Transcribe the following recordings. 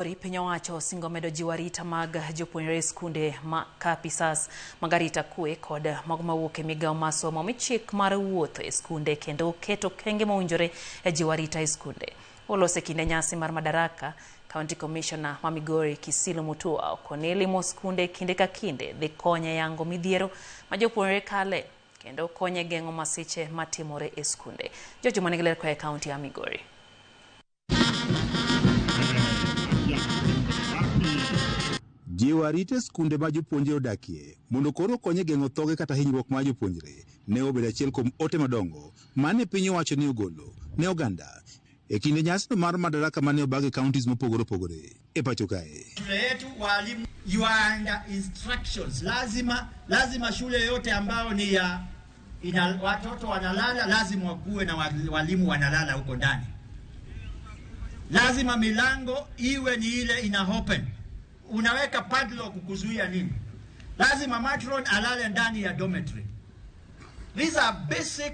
Piny owacho singo medo jiwo arita mag jopuonjre skunde ma kapisas magarita kwe kod mago mawuok e migawo mar somo michik mar wuotho e skunde kendo keto kenge mowinjore e jiwo arita e skunde. Olose kinde nyasi mar Madaraka, County Commissioner ma Migori Kisilu Mutua okoni limo skunde kinde ka kinde dhi konye yango midhiero ma jopuonjre kale kendo konye geng'o masiche matimore e skunde. Jojo manigi ler koa e kaunti ya Migori. Jiwo arita skunde ma jopuonjre odakie mondo koro konye geng'o thoge kata hinyruok ma jopuonjre ne obedo achiel kuom ote madongo mane piny owacho ni ogolo ne oganda e kinde nyasi mar Madaraka mane obagi counties mopogore opogore e pacho kae. Shule yetu walimu, you are under instructions. Lazima shule yote ambayo ni ya watoto wanalala lazima wakuwe na walimu wanalala huko ndani. Lazima milango iwe ni ile ina open. Unaweka padlock kuzuia nini? Lazima matron alale ndani ya dormitory. These are basic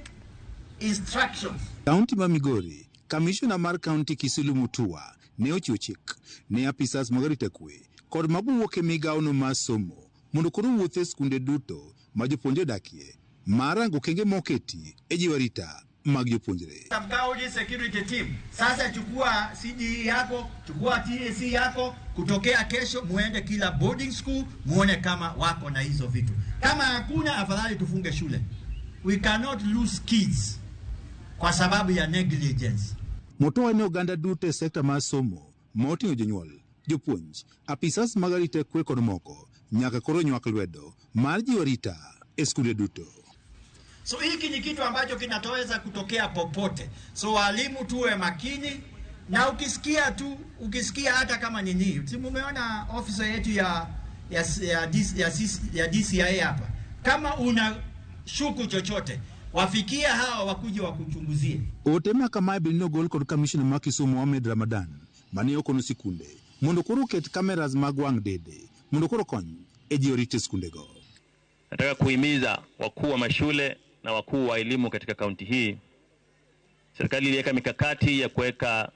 instructions. County ma Migori, Commissioner mar County Kisilu Mutua ne ochiwo chik ne apisas magarita kwe kod mabuok e migawo no mar somo mondo koro wuothe skunde duto ma jopuonjre dakie marango kenge moketi e jiwo arita mag jopuonjre. County security team, sasa chukua CDE yako, chukua TAC yako, kutokea kesho muende kila boarding school muone kama wako na hizo vitu. Kama hakuna, afadhali tufunge shule. We cannot lose kids kwa sababu ya negligence. Mutua ne oganda duto e sekta mar somo moting'o jonyuol, jopuonj, apisas mag arita kwe kod moko nyaka koro nywak lwedo mar jiwo arita e skunde duto. So hiki ni kitu ambacho kinatoweza kutokea popote. So walimu tuwe makini, na ukisikia hata kama nini. Mumeona officer yetu ya DCI hapa. Kama una shuku chochote, wafikia hawa wakuje wakuchunguzie. Otema kama bilino gol kod Commissioner ma Kisumu Ahmed Ramadan mane okono sikunde mondo koro ket cameras mag wang' dede mondo koro kony e jiwo arita skunde go. Nataka kuhimiza wakuu wa mashule na wakuu wa elimu katika kaunti hii. Serikali iliweka mikakati ya kuweka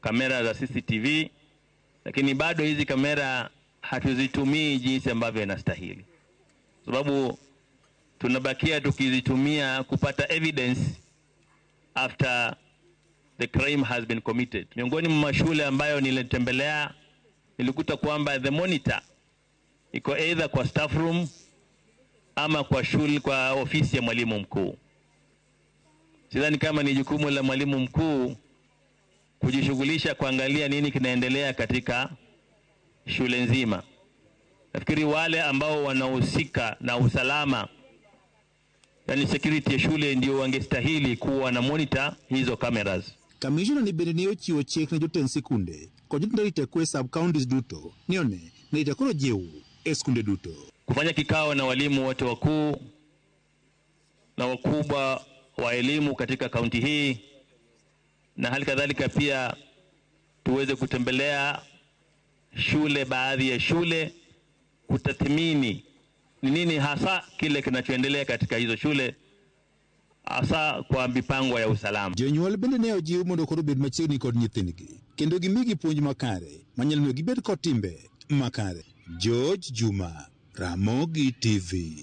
kamera za CCTV, lakini bado hizi kamera hatuzitumii jinsi ambavyo inastahili. Sababu tunabakia tukizitumia kupata evidence after the crime has been committed. Miongoni mwa mashule ambayo nilitembelea nilikuta kwamba the monitor iko either kwa staff room ama kwa ofisi ya mwalimu mkuu. Sidhani kama ni jukumu la mwalimu mkuu kujishughulisha kuangalia nini kinaendelea katika shule nzima. Nafikiri wale ambao wanahusika na usalama, yani security ya shule, ndio wangestahili kuwa na monitor hizo cameras. Commissioner ni bende ne ochiwo chik ne jotend sikunde kod jotend arita kwe sub counties duto nione ne itakoro jiwo e skunde duto. Kufanya kikao na walimu wote wakuu na wakubwa wa elimu katika kaunti hii, na hali kadhalika pia tuweze kutembelea shule, baadhi ya shule, kutathmini ni nini hasa kile kinachoendelea katika hizo shule, hasa kwa mipango ya usalama. Jonyuol bende ne ojiw mondo koro bed machiegni kod nyithindgi kendo gimigi puonj makare manyalo miyo gibed kod timbe makare. George Juma, Ramogi TV.